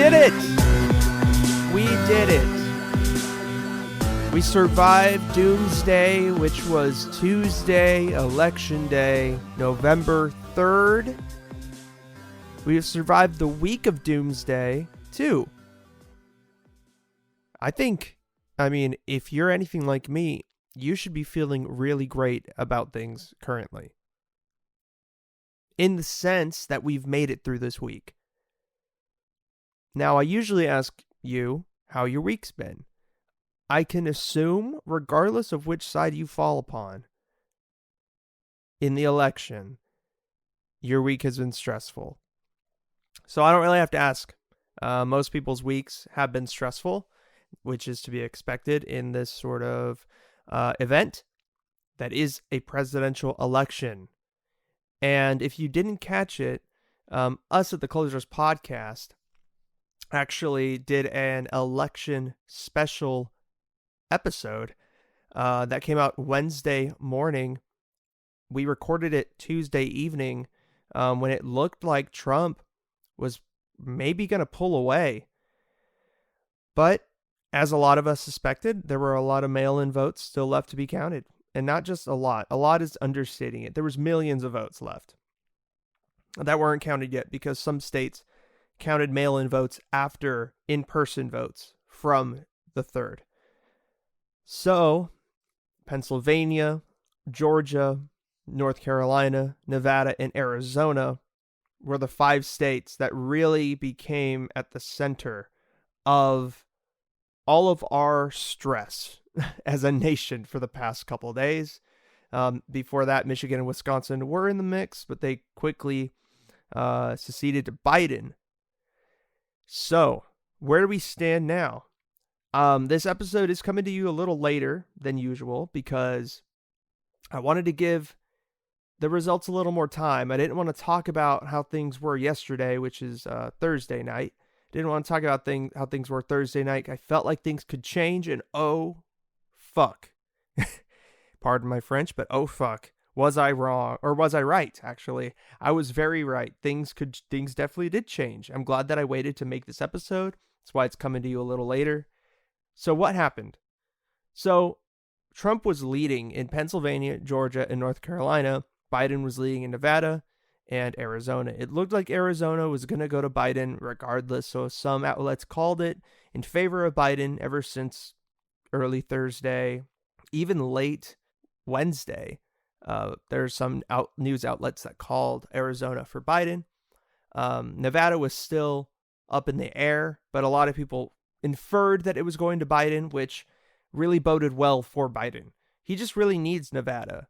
did it! We did it. We survived Doomsday, which was Tuesday, Election Day, November 3rd. We have survived the week of Doomsday, too. I mean, if you're anything like me, you should be feeling really great about things currently. In the sense that we've made it through this week. Now, I usually ask you how your week's been. I can assume, regardless of which side you fall upon in the election, your week has been stressful. So I don't really have to ask. Most people's weeks have been stressful, which is to be expected in this sort of event that is a presidential election. And if you didn't catch it, us at the Closers podcast actually did an election special episode that came out Wednesday morning. We recorded it Tuesday evening when it looked like Trump was maybe going to pull away. But as a lot of us suspected, there were a lot of mail-in votes still left to be counted. And not just a lot. A lot is understating it. There was millions of votes left that weren't counted yet because some states counted mail-in votes after in-person votes from the 3rd. So, Pennsylvania, Georgia, North Carolina, Nevada, and Arizona were the 5 states that really became at the center of all of our stress as a nation for the past couple of days. Before that, Michigan and Wisconsin were in the mix, but they quickly seceded to Biden. So, where do we stand now? This episode is coming to you a little later than usual because I wanted to give the results a little more time. I didn't want to talk about how things were yesterday, which is Thursday night. Didn't want to talk about how things were Thursday night. I felt like things could change, and oh, fuck. Pardon my French, but oh, fuck. Was I wrong? Or was I right, actually? I was very right. Things definitely did change. I'm glad that I waited to make this episode. That's why it's coming to you a little later. So what happened? So Trump was leading in Pennsylvania, Georgia, and North Carolina. Biden was leading in Nevada and Arizona. It looked like Arizona was going to go to Biden regardless, so some outlets called it in favor of Biden ever since early Thursday, even late Wednesday. There's some news outlets that called Arizona for Biden. Nevada was still up in the air, but a lot of people inferred that it was going to Biden, which really boded well for Biden. He just really needs Nevada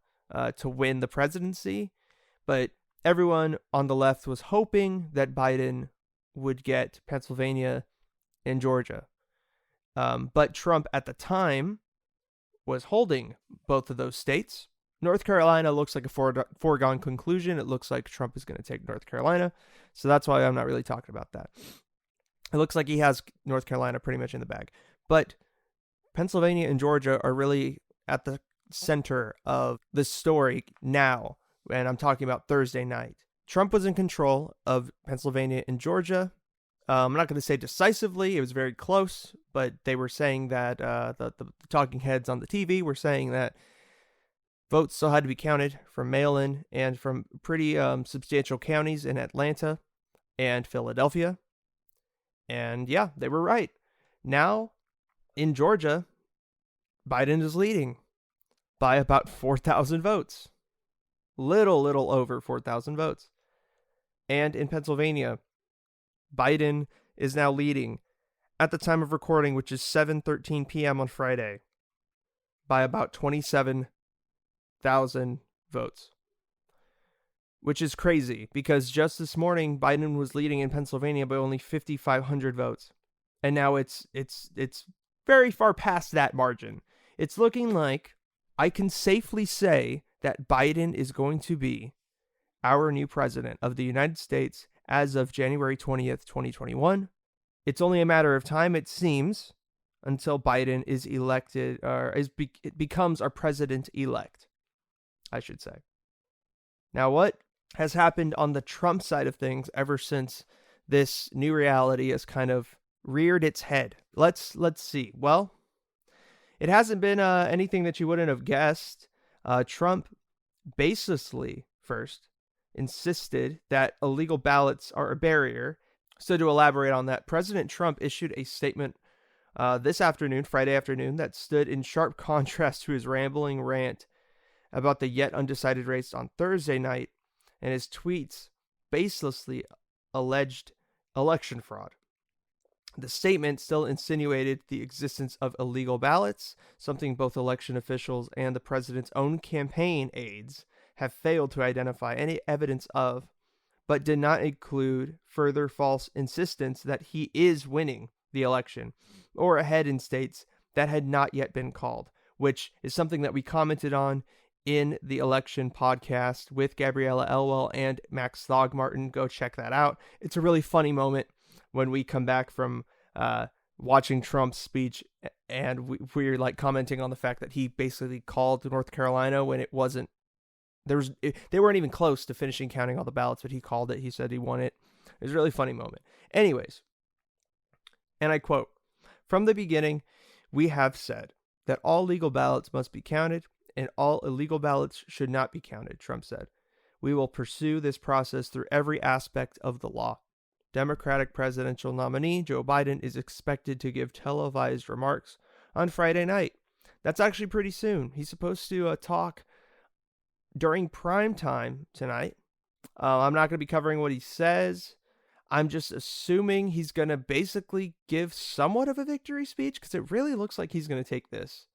to win the presidency, but everyone on the left was hoping that Biden would get Pennsylvania and Georgia. But Trump at the time was holding both of those states. North Carolina looks like a foregone conclusion. It looks like Trump is going to take North Carolina. So that's why I'm not really talking about that. It looks like he has North Carolina pretty much in the bag. But Pennsylvania and Georgia are really at the center of the story now. And I'm talking about Thursday night. Trump was in control of Pennsylvania and Georgia. I'm not going to say decisively. It was very close. But they were saying that the talking heads on the TV were saying that votes still had to be counted from mail-in and from pretty substantial counties in Atlanta and Philadelphia. And yeah, they were right. Now, in Georgia, Biden is leading by about 4,000 votes. Little over 4,000 votes. And in Pennsylvania, Biden is now leading at the time of recording, which is 7:13 p.m. on Friday, by about 27,000 votes. Which is crazy because just this morning Biden was leading in Pennsylvania by only 5,500 votes. And now it's very far past that margin. It's looking like I can safely say that Biden is going to be our new president of the United States as of January 20th, 2021. It's only a matter of time, it seems, until Biden is elected or becomes our president-elect, I should say. Now, what has happened on the Trump side of things ever since this new reality has kind of reared its head. Let's see. Well, it hasn't been anything that you wouldn't have guessed. Trump baselessly first insisted that illegal ballots are a barrier. So to elaborate on that, President Trump issued a statement this afternoon, Friday afternoon, that stood in sharp contrast to his rambling rant about the yet undecided race on Thursday night and his tweets baselessly alleged election fraud. The statement still insinuated the existence of illegal ballots, something both election officials and the president's own campaign aides have failed to identify any evidence of, but did not include further false insistence that he is winning the election or ahead in states that had not yet been called, which is something that we commented on in the election podcast with Gabriella Elwell and Max Thogmartin. Go check that out. It's a really funny moment when we come back from watching Trump's speech and we're like commenting on the fact that he basically called North Carolina when it wasn't, they weren't even close to finishing counting all the ballots, but he called it. He said he won it. It was a really funny moment. Anyways, and I quote, "From the beginning, we have said that all legal ballots must be counted and all illegal ballots should not be counted," Trump said. "We will pursue this process through every aspect of the law." Democratic presidential nominee Joe Biden is expected to give televised remarks on Friday night. That's actually pretty soon. He's supposed to talk during prime time tonight. I'm not going to be covering what he says. I'm just assuming he's going to basically give somewhat of a victory speech because it really looks like he's going to take this.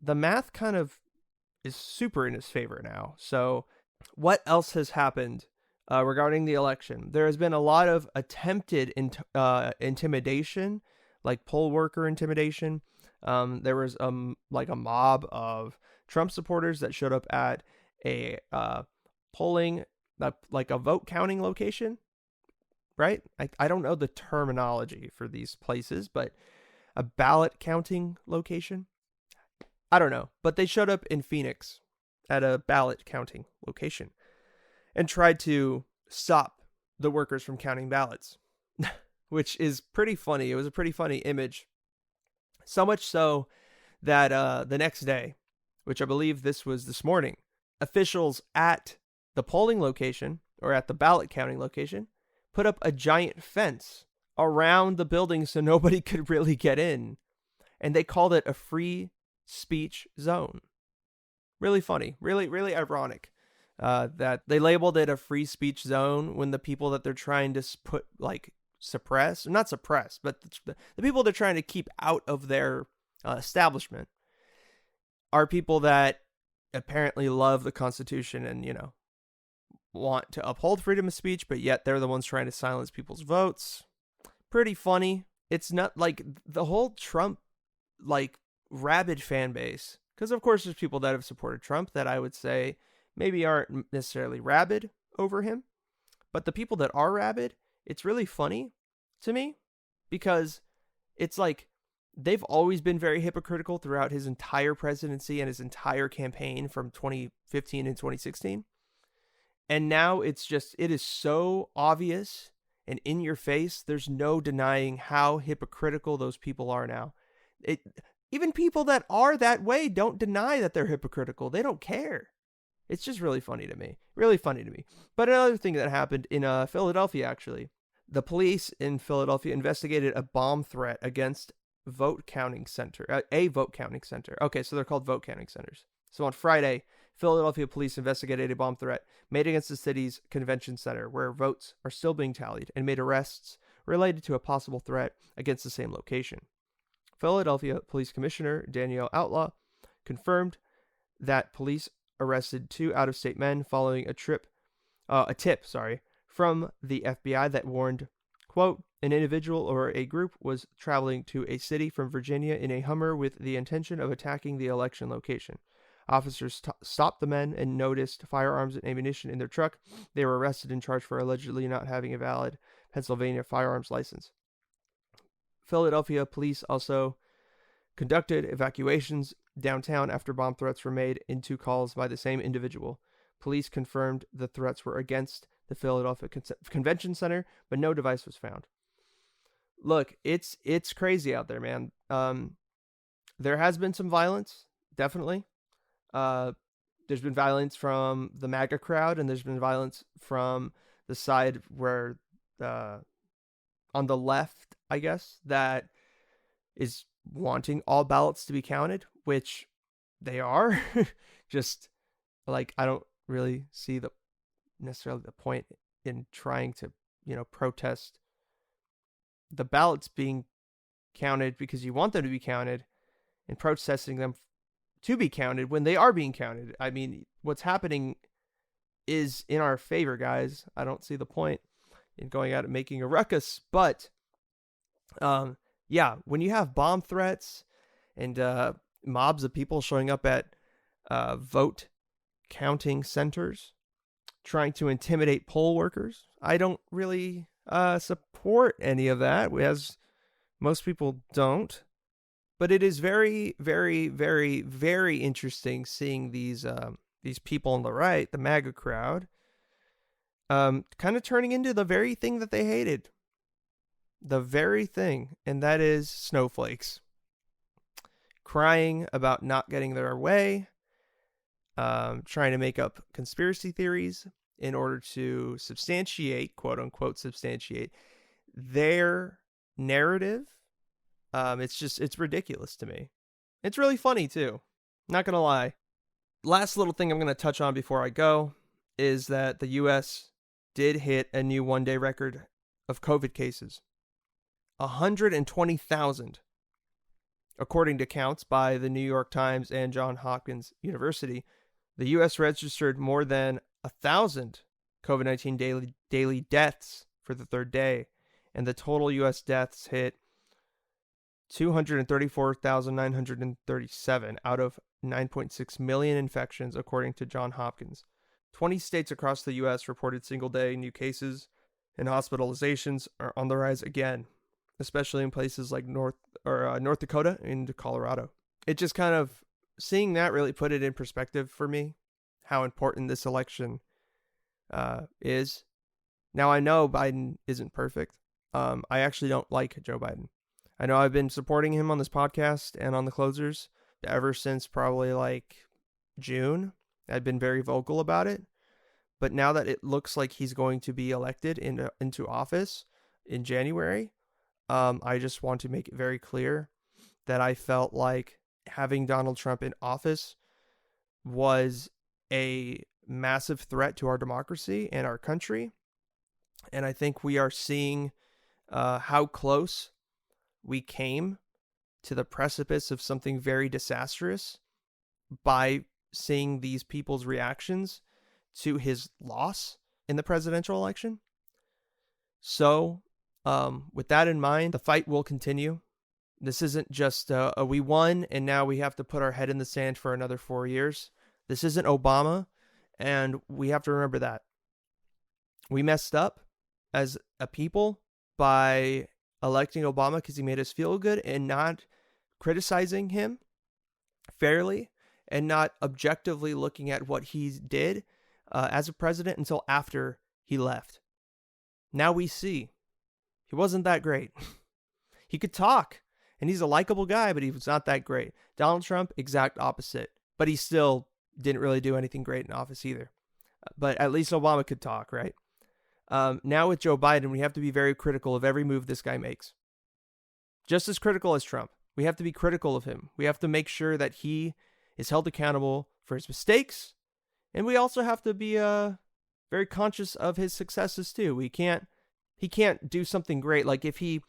The math kind of is super in his favor now. So what else has happened regarding the election? There has been a lot of attempted intimidation, like poll worker intimidation. There was like a mob of Trump supporters that showed up at a polling, like a vote counting location, right? I don't know the terminology for these places, but a ballot counting location. I don't know, but they showed up in Phoenix at a ballot counting location and tried to stop the workers from counting ballots, which is pretty funny. It was a pretty funny image. So much so that the next day, which I believe this was this morning, officials at the polling location or at the ballot counting location put up a giant fence around the building so nobody could really get in. And they called it a free speech zone. Really funny, really ironic that they labeled it a free speech zone when the people that they're trying to not suppress, but the people they're trying to keep out of their establishment are people that apparently love the Constitution and, want to uphold freedom of speech, but yet they're the ones trying to silence people's votes. Pretty funny. It's not like the whole Trump, rabid fan base, because of course there's people that have supported Trump that I would say maybe aren't necessarily rabid over him, but the people that are rabid, it's really funny to me because it's like they've always been very hypocritical throughout his entire presidency and his entire campaign from 2015 and 2016. And now it is so obvious and in your face. There's no denying how hypocritical those people are now. Even people that are that way don't deny that they're hypocritical. They don't care. It's just really funny to me. Really funny to me. But another thing that happened in Philadelphia, actually, the police in Philadelphia investigated a bomb threat against a vote counting center. Okay, so they're called vote counting centers. So on Friday, Philadelphia police investigated a bomb threat made against the city's convention center, where votes are still being tallied, and made arrests related to a possible threat against the same location. Philadelphia Police Commissioner Danielle Outlaw confirmed that police arrested 2 out-of-state men following a tip from the FBI that warned, quote, "An individual or a group was traveling to a city from Virginia in a Hummer with the intention of attacking the election location. Officers stopped the men and noticed firearms and ammunition in their truck. They were arrested and charged for allegedly not having a valid Pennsylvania firearms license." Philadelphia police also conducted evacuations downtown after bomb threats were made into calls by the same individual. Police confirmed the threats were against the Philadelphia Convention Center, but no device was found. Look, it's crazy out there, man. There has been some violence, definitely. There's been violence from the MAGA crowd, and there's been violence from the side where, on the left, I guess, that is wanting all ballots to be counted, which they are. Just like, I don't really see necessarily the point in trying to, protest the ballots being counted because you want them to be counted, and protesting them to be counted when they are being counted. I mean, what's happening is in our favor, guys. I don't see the point in going out and making a ruckus. But yeah, when you have bomb threats and mobs of people showing up at vote counting centers trying to intimidate poll workers, I don't really support any of that, as most people don't. But it is very, very, very, very interesting seeing these people on the right, the MAGA crowd, kind of turning into the very thing that they hated. The very thing, and that is snowflakes. Crying about not getting their way, trying to make up conspiracy theories in order to substantiate, quote unquote, substantiate their narrative. It's ridiculous to me. It's really funny too. Not gonna lie. Last little thing I'm gonna touch on before I go is that the U.S. did hit a new one-day record of COVID cases. 120,000. According to counts by the New York Times and Johns Hopkins University, the U.S. registered more than 1,000 COVID-19 daily deaths for the third day, and the total U.S. deaths hit 234,937 out of 9.6 million infections, according to Johns Hopkins. 20 states across the U.S. reported single-day new cases, and hospitalizations are on the rise again, especially in places like North Dakota and Colorado. It just kind of, seeing that really put it in perspective for me, how important this election is. Now, I know Biden isn't perfect. I actually don't like Joe Biden. I know I've been supporting him on this podcast and on the closers ever since probably like June. I've been very vocal about it. But now that it looks like he's going to be elected into office in January, I just want to make it very clear that I felt like having Donald Trump in office was a massive threat to our democracy and our country. And I think we are seeing how close we came to the precipice of something very disastrous by seeing these people's reactions to his loss in the presidential election. So, with that in mind, the fight will continue. This isn't just we won and now we have to put our head in the sand for another 4 years. This isn't Obama, and we have to remember that. We messed up as a people by electing Obama because he made us feel good and not criticizing him fairly and not objectively looking at what he did as a president until after he left. Now we see he wasn't that great. He could talk, and he's a likable guy, but he was not that great. Donald Trump, exact opposite, but he still didn't really do anything great in office either. But at least Obama could talk, right? Now with Joe Biden, we have to be very critical of every move this guy makes. Just as critical as Trump. We have to be critical of him. We have to make sure that he is held accountable for his mistakes. And we also have to be very conscious of his successes too. He can't do something great. Like if he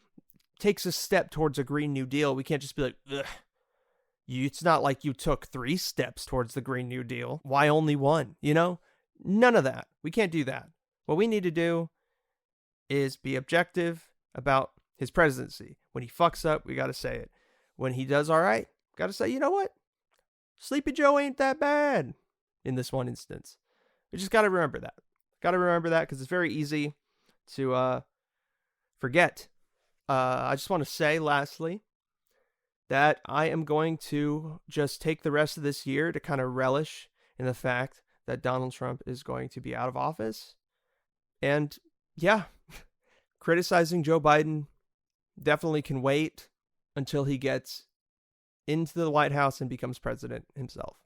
takes a step towards a Green New Deal, we can't just be like, ugh. It's not like you took 3 steps towards the Green New Deal. Why only 1? None of that. We can't do that. What we need to do is be objective about his presidency. When he fucks up, we got to say it. When he does all right, got to say, you know what? Sleepy Joe ain't that bad in this one instance. We just got to remember that. Got to remember that because it's very easy to forget. I just want to say, lastly, that I am going to just take the rest of this year to kind of relish in the fact that Donald Trump is going to be out of office. And yeah, criticizing Joe Biden definitely can wait until he gets into the White House and becomes president himself.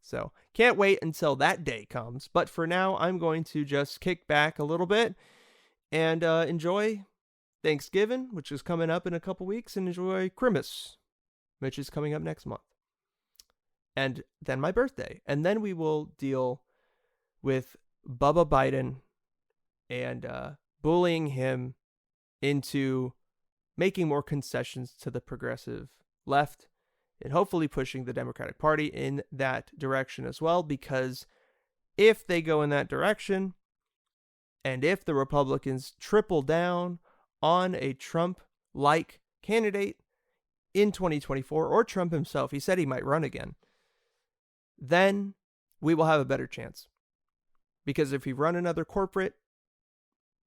So can't wait until that day comes. But for now, I'm going to just kick back a little bit and enjoy Thanksgiving, which is coming up in a couple weeks, and enjoy Christmas, which is coming up next month. And then my birthday. And then we will deal with Bubba Biden and bullying him into making more concessions to the progressive left and hopefully pushing the Democratic Party in that direction as well, because if they go in that direction, and if the Republicans triple down on a Trump-like candidate in 2024, or Trump himself, he said he might run again, then we will have a better chance. Because if we run another corporate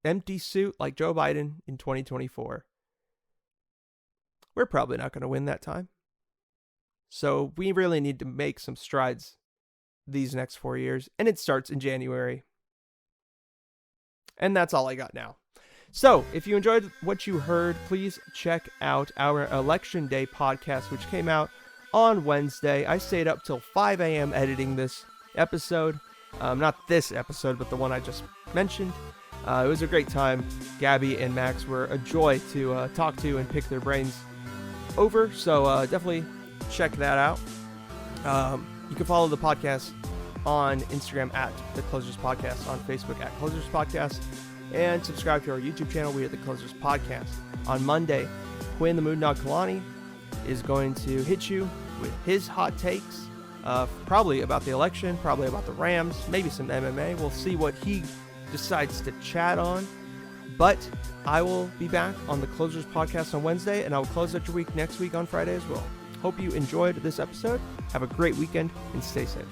empty suit like Joe Biden in 2024, we're probably not going to win that time. So we really need to make some strides these next 4 years, and it starts in January. And that's all I got now. So if you enjoyed what you heard, please check out our Election Day podcast, which came out on Wednesday. I stayed up till 5 a.m. editing this episode. Not this episode, but the one I just mentioned. It was a great time. Gabby and Max were a joy to talk to and pick their brains over. So definitely check that out. You can follow the podcast on Instagram at The Closers Podcast, on Facebook at Closers Podcast, and subscribe to our YouTube channel. We are The Closers Podcast. On Monday, Quinn the Moondog Kalani is going to hit you with his hot takes, probably about the election, probably about the Rams, maybe some MMA. We'll see what he decides to chat on. But I will be back on The Closers Podcast on Wednesday, and I will close out your week next week on Friday as well. Hope you enjoyed this episode. Have a great weekend and stay safe.